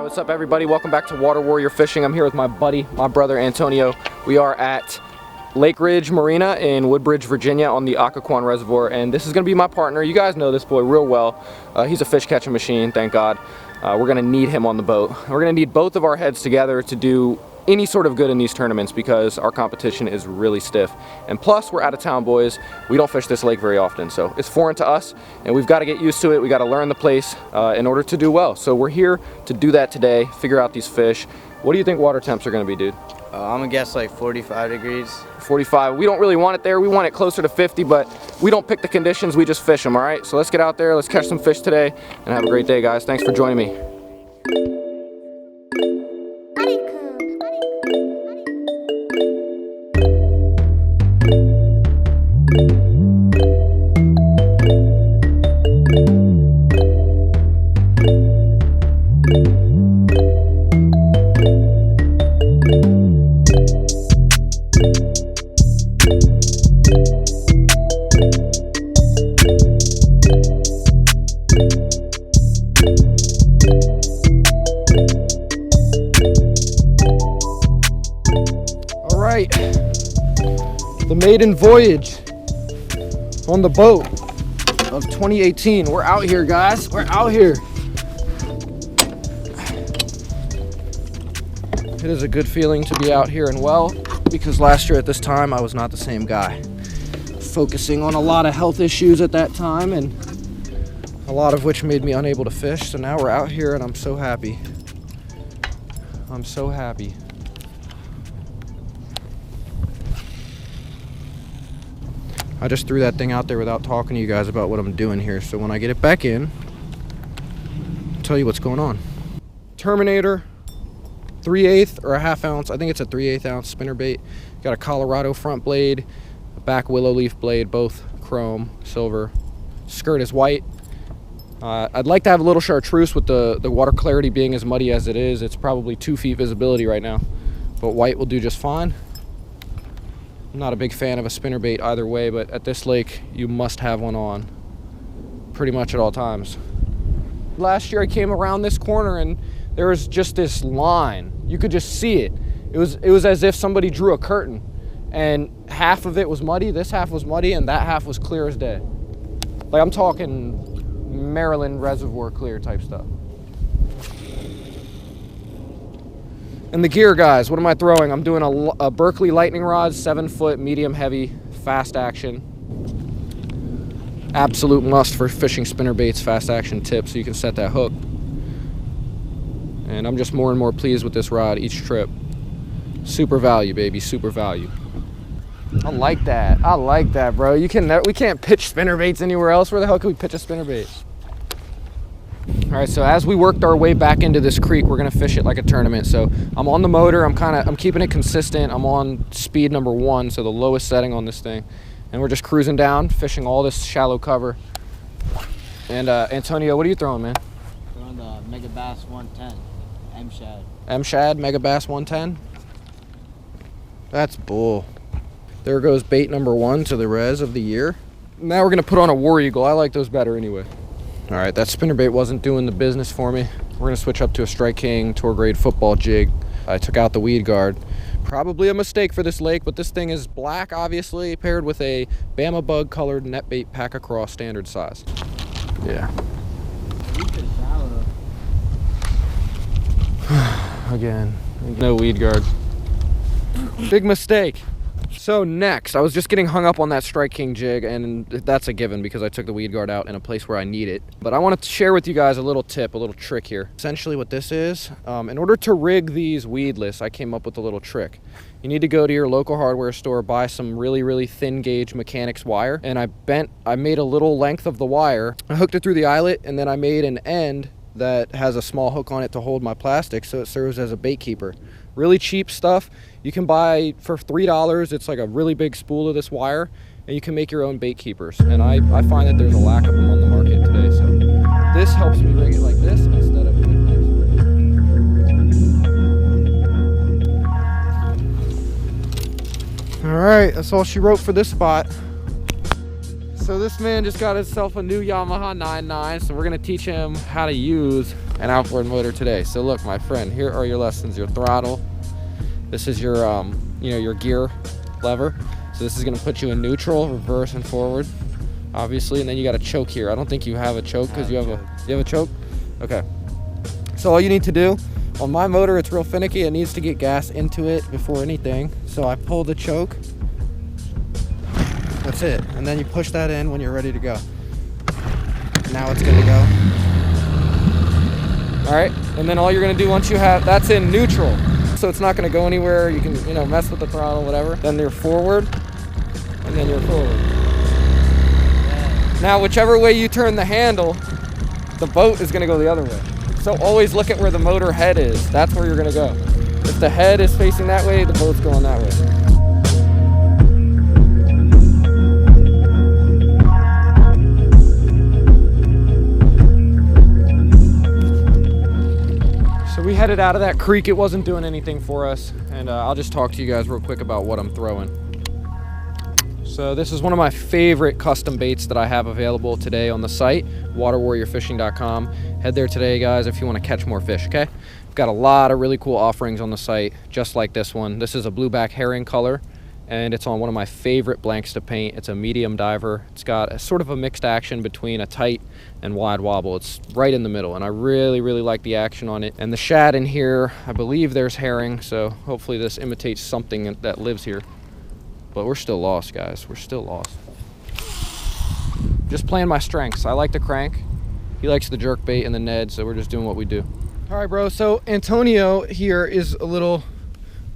Alright, what's up everybody? Welcome back to Water Warrior Fishing. I'm here with my buddy, my brother Antonio. We are at Lake Ridge Marina in Woodbridge, Virginia on the Occoquan Reservoir, and this is going to be my partner. You guys know this boy real well. He's a fish catching machine, thank God. We're going to need him on the boat. We're going to need both of our heads together to do any sort of good in these tournaments because our competition is really stiff. And plus, we're out of town boys. We don't fish this lake very often, so it's foreign to us and we've got to get used to it. We got to learn the place in order to do well. So we're here to do that today, figure out these fish. What do you think water temps are going to be, dude? I'm gonna guess like 45 degrees. 45. We don't really want it there. We want it closer to 50, but we don't pick the conditions. We just fish them, all right? So let's get out there. Let's catch some fish today and have a great day, guys. Thanks for joining me. The Maiden Voyage on the boat of 2018. We're out here, guys. We're out here. It is a good feeling to be out here and well, because last year at this time I was not the same guy. Focusing on a lot of health issues at that time, and a lot of which made me unable to fish. So now we're out here and I'm so happy. I'm so happy. I just threw that thing out there without talking to you guys about what I'm doing here. So when I get it back in, I'll tell you what's going on. Terminator, 3/8 or a ½ ounce. I think it's a 3/8 ounce spinnerbait. Got a Colorado front blade, a back willow leaf blade, both chrome, silver. Skirt is white. I'd like to have a little chartreuse with the water clarity being as muddy as it is. It's probably 2 feet visibility right now, but white will do just fine. I'm not a big fan of a spinnerbait either way, but at this lake, you must have one on pretty much at all times. Last year I came around this corner and there was just this line. You could just see it. It was as if somebody drew a curtain and half of it was muddy, this half was muddy, and that half was clear as day. Like I'm talking Maryland Reservoir clear type stuff. And the gear, guys, what am I throwing? I'm doing a Berkeley lightning rod, 7-foot, medium heavy, fast action. Absolute must for fishing spinnerbaits, fast action tip, so you can set that hook. And I'm just more and more pleased with this rod each trip. Super value, baby, super value. I like that. I like that, bro. We can't pitch spinnerbaits anywhere else. Where the hell can we pitch a spinnerbait? All right, so as we worked our way back into this creek, we're gonna fish it like a tournament. So I'm on the motor, I'm keeping it consistent. I'm on speed number 1, so the lowest setting on this thing. And we're just cruising down, fishing all this shallow cover. And Antonio, what are you throwing, man? Throwing the Mega Bass 110, M-Shad. M-Shad, Mega Bass 110? That's bull. There goes bait number 1 to the res of the year. Now we're gonna put on a War Eagle. I like those better anyway. All right, that spinnerbait wasn't doing the business for me. We're gonna switch up to a Strike King tour grade football jig. I took out the weed guard. Probably a mistake for this lake, but this thing is black, obviously, paired with a Bama bug colored net bait pack across standard size. Yeah. Again, no weed guard. Big mistake. So next, I was just getting hung up on that Strike King jig, and that's a given because I took the weed guard out in a place where I need it. But I want to share with you guys a little tip, a little trick here. Essentially what this is, in order to rig these weedless, I came up with a little trick. You need to go to your local hardware store, buy some really, really thin gauge mechanics wire, and I made a little length of the wire. I hooked it through the eyelet, and then I made an end that has a small hook on it to hold my plastic so it serves as a bait keeper. Really cheap stuff. You can buy for $3. It's like a really big spool of this wire, and you can make your own bait keepers. And I find that there's a lack of them on the market today. So this helps me rig it like this instead of All right, that's all she wrote for this spot. So this man just got himself a new Yamaha 9.9, so we're gonna teach him how to use and outboard motor today. So look, my friend, here are your lessons. Your throttle. This is your, your gear lever. So this is gonna put you in neutral, reverse, and forward, obviously. And then you got a choke here. I don't think you have a choke because you have a choke? Okay. So all you need to do, on my motor, it's real finicky. It needs to get gas into it before anything. So I pull the choke. That's it. And then you push that in when you're ready to go. Now it's gonna go. All right, and then all you're gonna do once you have, that's in neutral. So it's not gonna go anywhere. You can, mess with the throttle, whatever. Then you're forward, and then you're forward. Now, whichever way you turn the handle, the boat is gonna go the other way. So always look at where the motor head is. That's where you're gonna go. If the head is facing that way, the boat's going that way. So we headed out of that creek. It wasn't doing anything for us. And I'll just talk to you guys real quick about what I'm throwing. So this is one of my favorite custom baits that I have available today on the site, waterwarriorfishing.com. Head there today, guys, if you want to catch more fish, okay? We've got a lot of really cool offerings on the site, just like this one. This is a blueback herring color, and it's on one of my favorite blanks to paint. It's a medium diver. It's got a sort of a mixed action between a tight and wide wobble. It's right in the middle, and I really, really like the action on it. And the shad in here, I believe there's herring, so hopefully this imitates something that lives here. But we're still lost, guys. We're still lost. Just playing my strengths. I like the crank. He likes the jerk bait and the Ned, so we're just doing what we do. All right, bro. So Antonio here is a little,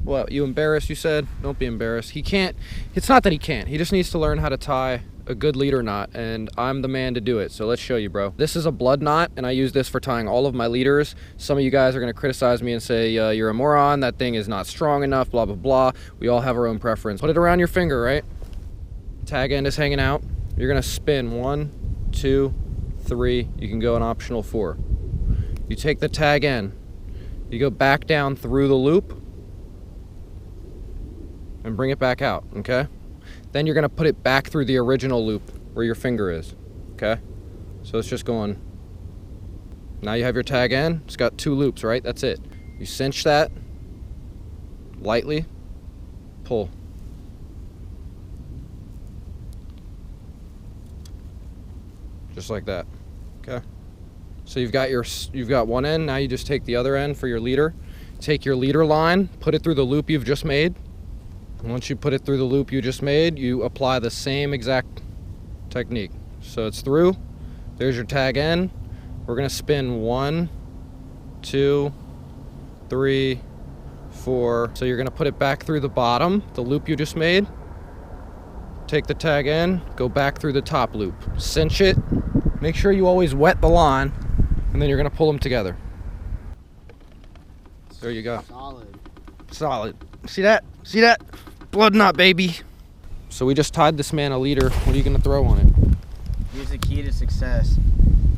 what, you embarrassed, you said? Don't be embarrassed. He can't, it's not that he can't. He just needs to learn how to tie a good leader knot, and I'm the man to do it. So let's show you, bro. This is a blood knot, and I use this for tying all of my leaders. Some of you guys are gonna criticize me and say, you're a moron, that thing is not strong enough, blah, blah, blah. We all have our own preference. Put it around your finger, right? Tag end is hanging out. You're gonna spin 1, 2, 3. You can go an optional 4. You take the tag end, you go back down through the loop and bring it back out, okay? Then you're gonna put it back through the original loop where your finger is, okay? So it's just going, now you have your tag end. It's got 2 loops, right? That's it. You cinch that lightly, pull. Just like that, okay? So you've got one end, now you just take the other end for your leader. Take your leader line, put it through the loop you've just made. And once you put it through the loop you just made, you apply the same exact technique. So it's through, there's your tag end. We're gonna spin 1, 2, 3, 4. So you're gonna put it back through the bottom, the loop you just made. Take the tag end, go back through the top loop. Cinch it, make sure you always wet the line, and then you're gonna pull them together. There you go. Solid. Solid. See that? See that? Blood knot, baby. So we just tied this man a leader. What are you gonna throw on it? Here's the key to success.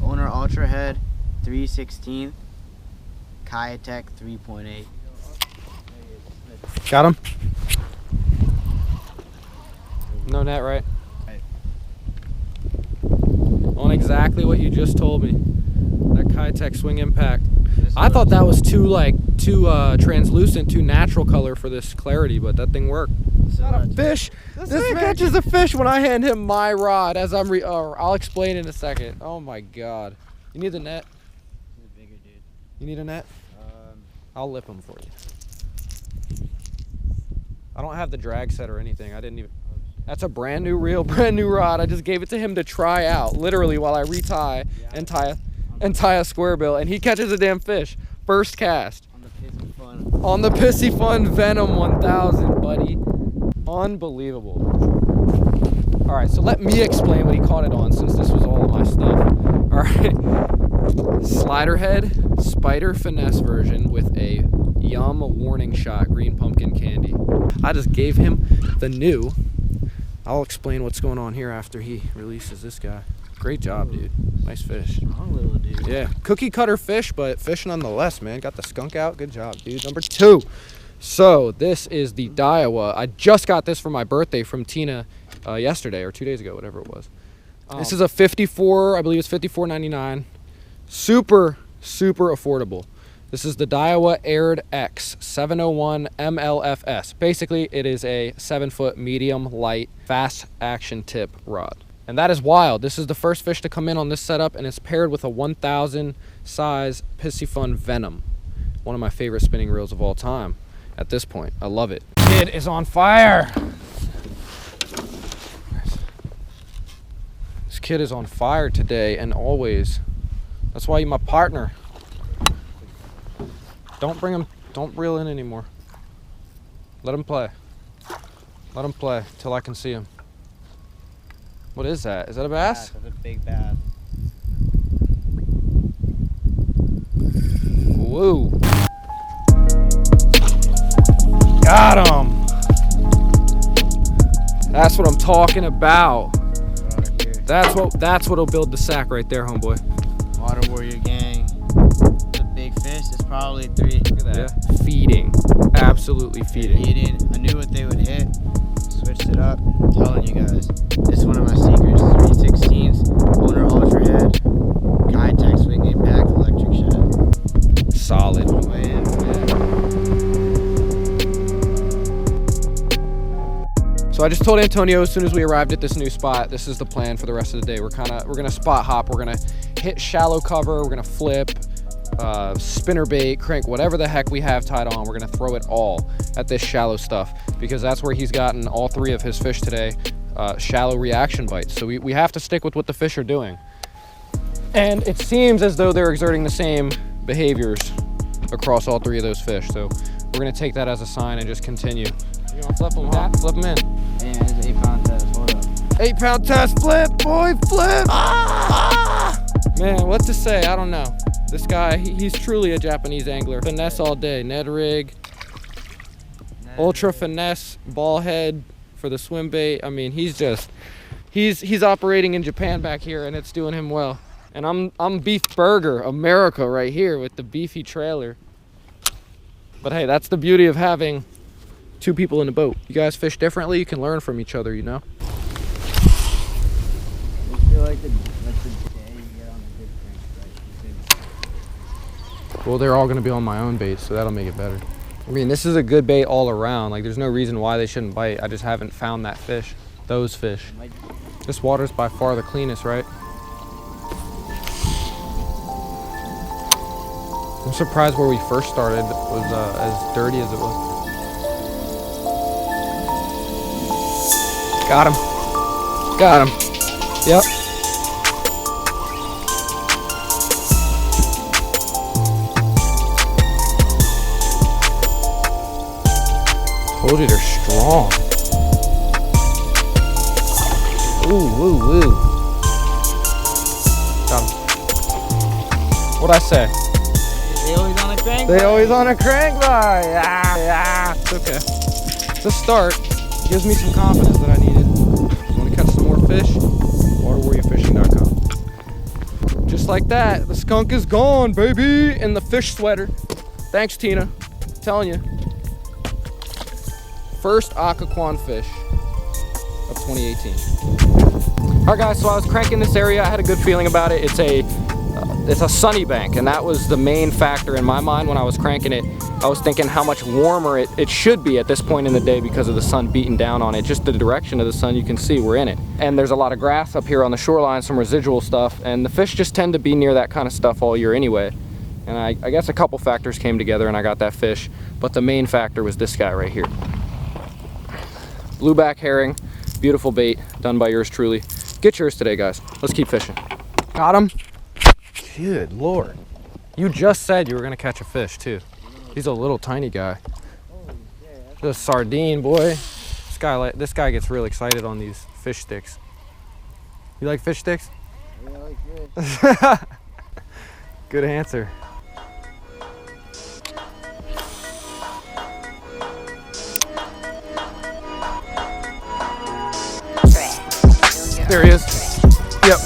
Owner Ultra Head 3/16, Kayatek 3.8. Got him? No net, right? Right. On exactly what you just told me. That Kayatek swing impact. I thought that was too translucent, too natural color for this clarity, but that thing worked. Not a fish. This man catches a fish when I hand him my rod. As I'm I'll explain in a second. Oh my God! You need the net. He's a bigger dude. You need a net? I'll lip him for you. I don't have the drag set or anything. I didn't even. That's a brand new reel, brand new rod. I just gave it to him to try out, literally while I retie and tie a square bill, and he catches a damn fish. First cast. On the Pissy Fun. On the Pissy Fun Venom 1000, buddy. Unbelievable. All right, so let me explain what he caught it on, since this was all of my stuff. All right. Slider head, spider finesse version with a Yum warning shot green pumpkin candy. I just gave him the new. I'll explain what's going on here after he releases this guy. Great job, dude. Nice fish. Strong little dude. Yeah, cookie cutter fish, but fish nonetheless, man. Got the skunk out. Good job, dude. Number 2. So this is the Daiwa. I just got this for my birthday from Tina yesterday or 2 days ago, whatever it was. This is a 54, I believe it's $54.99. Super super affordable. This is the Daiwa Aird X 701 MLFS. Basically, it is a 7-foot medium light fast action tip rod. And that is wild. This is the first fish to come in on this setup, and it's paired with a 1000 size Piscifun Venom. One of my favorite spinning reels of all time at this point. I love it. Kid is on fire. This kid is on fire today and always. That's why you're my partner. Don't bring him, don't reel in anymore. Let him play. Let him play till I can see him. What is that? Is that a bass? That's a big bass. Whoa. Got him. That's what I'm talking about. That's what'll build the sack right there, homeboy. Water Warrior gang. It's a big fish. It's probably 3. Look at that. Yeah. Feeding. Absolutely feeding. Eating. I knew what they would hit. Switched it up. I'm telling you guys. This is one of my secrets. 3/16 owner ultra head. Kitech swing impact electric shed. Solid. Way in. So I just told Antonio as soon as we arrived at this new spot, this is the plan for the rest of the day. We're gonna spot hop. We're gonna hit shallow cover. We're gonna flip, spinner bait, crank, whatever the heck we have tied on. We're gonna throw it all at this shallow stuff because that's where he's gotten all 3 of his fish today, shallow reaction bites. So we have to stick with what the fish are doing. And it seems as though they're exerting the same behaviors across all 3 of those fish. So we're gonna take that as a sign and just continue. You wanna flip them, huh? Flip them in. Man, it's an 8-pound test. Hold up. 8-pound test, flip, boy, flip! Ah! Man, what to say? I don't know. This guy, he's truly a Japanese angler. Finesse all day, Ned rig, ultra finesse, ball head for the swim bait. I mean, he's operating in Japan back here, and it's doing him well. And I'm Beef Burger America right here with the beefy trailer. But hey, that's the beauty of having 2 people in a boat. You guys fish differently. You can learn from each other, you know. I feel like the day you get on a good crank. Well, they're all going to be on my own bait, so that'll make it better. I mean, this is a good bait all around. Like, there's no reason why they shouldn't bite. I just haven't found that fish, those fish. This water's by far the cleanest, right? I'm surprised where we first started was as dirty as it was. Got him. Got him. Yep. Told you they're strong. Ooh, woo, woo. Got him. What'd I say? They always on a crank. They always on a crank bar. Yeah, yeah. It's okay. It's a start. It gives me some confidence that I needed. You want to catch some more fish? WaterWarriorFishing.com. Just like that, the skunk is gone, baby, in the fish sweater. Thanks, Tina. I'm telling you. First Occoquan fish of 2018. All right, guys, so I was cranking this area. I had a good feeling about it. It's a sunny bank, and that was the main factor in my mind when I was cranking it. I was thinking how much warmer it should be at this point in the day because of the sun beating down on it. Just the direction of the sun, you can see we're in it. And there's a lot of grass up here on the shoreline, some residual stuff, and the fish just tend to be near that kind of stuff all year anyway. And I guess a couple factors came together and I got that fish, but the main factor was this guy right here. Blueback herring, beautiful bait, done by yours truly. Get yours today, guys. Let's keep fishing. Got him. Good Lord. You just said you were gonna catch a fish too. He's a little tiny guy. The sardine, boy. This guy gets real excited on these fish sticks. You like fish sticks? Yeah, I like fish. Good answer. There he is. Yep.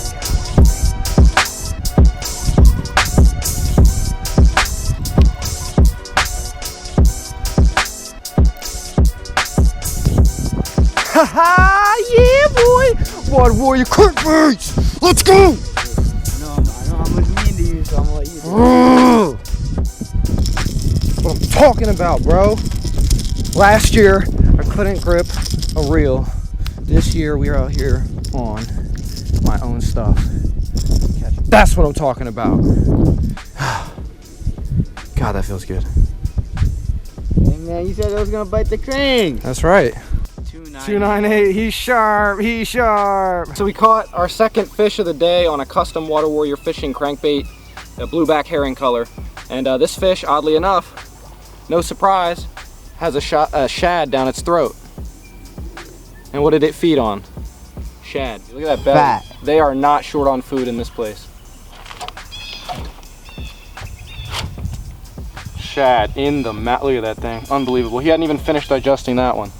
Haha, yeah, boy. Water Warrior crankbaits. Let's go. I know I'm looking mean to you, so I'm gonna let you do it. That's what I'm talking about, bro. Last year, I couldn't grip a reel. This year, we are out here on my own stuff. That's what I'm talking about. God, that feels good. Hey man, you said it was gonna bite the crank. That's right. 298. He's sharp, he's sharp. So we caught our second fish of the day on a custom Water Warrior fishing crankbait, a blueback herring color. And this fish, oddly enough, no surprise, has a shad down its throat. And what did it feed on? Shad. Look at that belly. Fat. They are not short on food in this place. Shad in the mat. Look at that thing. Unbelievable. He hadn't even finished digesting that one.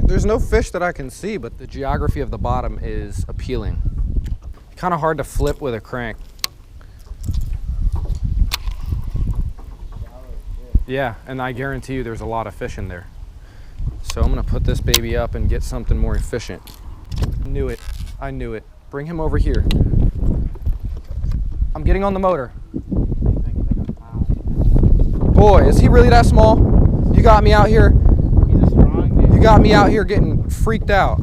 There's no fish that I can see, but the geography of the bottom is appealing. Kind of hard to flip with a crank. Yeah, and I guarantee you there's a lot of fish in there. So I'm gonna put this baby up and get something more efficient. Knew it. I knew it. Bring him over here. I'm getting on the motor. Boy, is he really that small? You got me out here. He's a strong dude. You got me out here getting freaked out.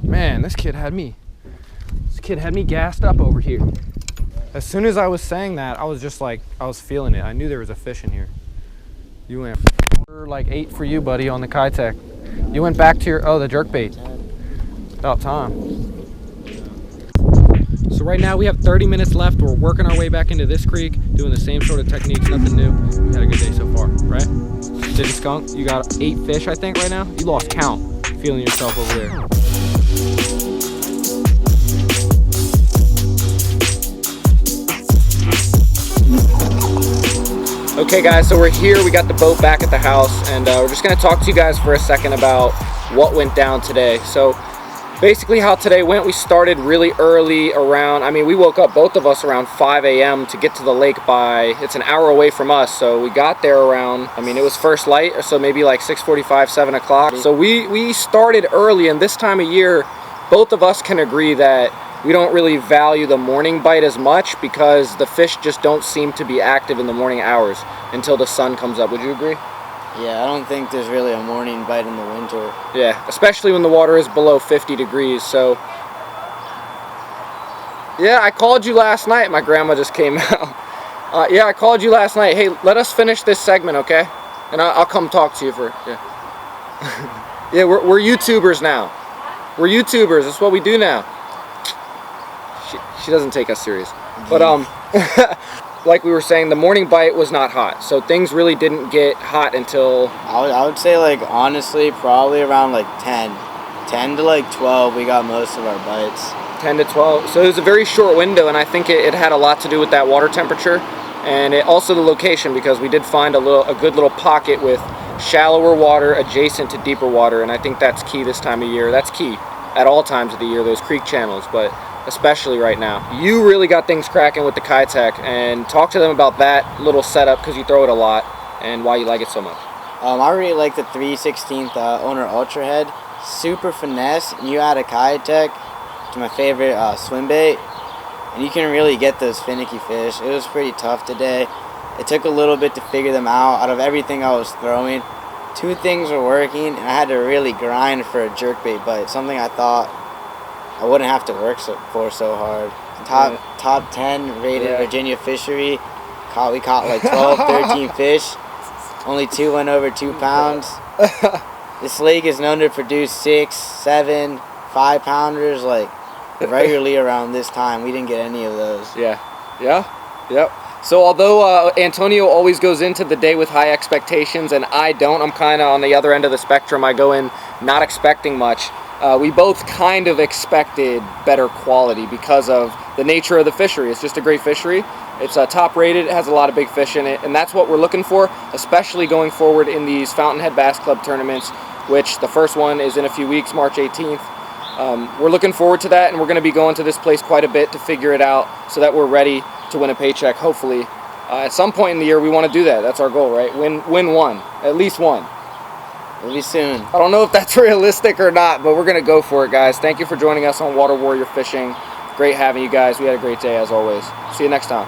Man, this kid had me gassed up over here. As soon as I was saying that, I was just like, I was feeling it. I knew there was a fish in here. You went like 8 for you, buddy, on the Kitech. You went back to your, the jerk bait. About time. So right now we have 30 minutes left. We're working our way back into this creek, doing the same sort of techniques, nothing new. We had a good day so far, right? Did you skunk? You got 8 fish, I think, right now? You lost count, feeling yourself over there. Okay guys, so we're here, we got the boat back at the house, and we're just gonna talk to you guys for a second about what went down today. So basically how today went, we started really early around, we woke up, both of us, around 5 a.m. to get to the lake by, it's an hour away from us, so we got there around, it was first light, so maybe like 6:45, 7 o'clock. So we started early, and this time of year, both of us can agree that we don't really value the morning bite as much because the fish just don't seem to be active in the morning hours until the sun comes up. Would you agree? Yeah, I don't think there's really a morning bite in the winter. Yeah, especially when the water is below 50 degrees. So, yeah, I called you last night. My grandma just came out. Yeah, I called you last night. Hey, let us finish this segment, okay? And I'll come talk to you for, yeah. Yeah, we're YouTubers now. We're YouTubers. That's what we do now. She doesn't take us serious. But like we were saying, the morning bite was not hot, so things really didn't get hot until I would say, like, honestly, probably around like 10 to like 12 we got most of our bites. 10 to 12. So it was a very short window, and I think it had a lot to do with that water temperature and also the location, because we did find a good little pocket with shallower water adjacent to deeper water, and I think that's key this time of year. That's key at all times of the year, those creek channels, but especially right now. You really got things cracking with the Kitech, and talk to them about that little setup, because you throw it a lot, and why you like it so much. I really like the 3/16 Owner Ultra Head. Super finesse, and you add a Kitech to my favorite swim bait, and you can really get those finicky fish. It was pretty tough today. It took a little bit to figure them out. Out of everything I was throwing, 2 things were working, and I had to really grind for a jerkbait bite, something I thought I wouldn't have to work for so hard. Top 10 rated Virginia fishery. We caught like 12, 13 fish. Only 2 went over 2 pounds. This lake is known to produce 6, 7, 5 pounders like regularly around this time. We didn't get any of those. Yep. So although Antonio always goes into the day with high expectations, and I don't, I'm kind of on the other end of the spectrum. I go in not expecting much. We both kind of expected better quality because of the nature of the fishery. It's just a great fishery. It's top rated, it has a lot of big fish in it, and that's what we're looking for, especially going forward in these Fountainhead Bass Club tournaments, which the first one is in a few weeks, March 18th. We're looking forward to that, and we're going to be going to this place quite a bit to figure it out so that we're ready to win a paycheck, hopefully. At some point in the year, we want to do that. That's our goal, right? Win one, at least one. We'll be soon. I don't know if that's realistic or not, but we're going to go for it, guys. Thank you for joining us on Water Warrior Fishing. Great having you guys. We had a great day, as always. See you next time.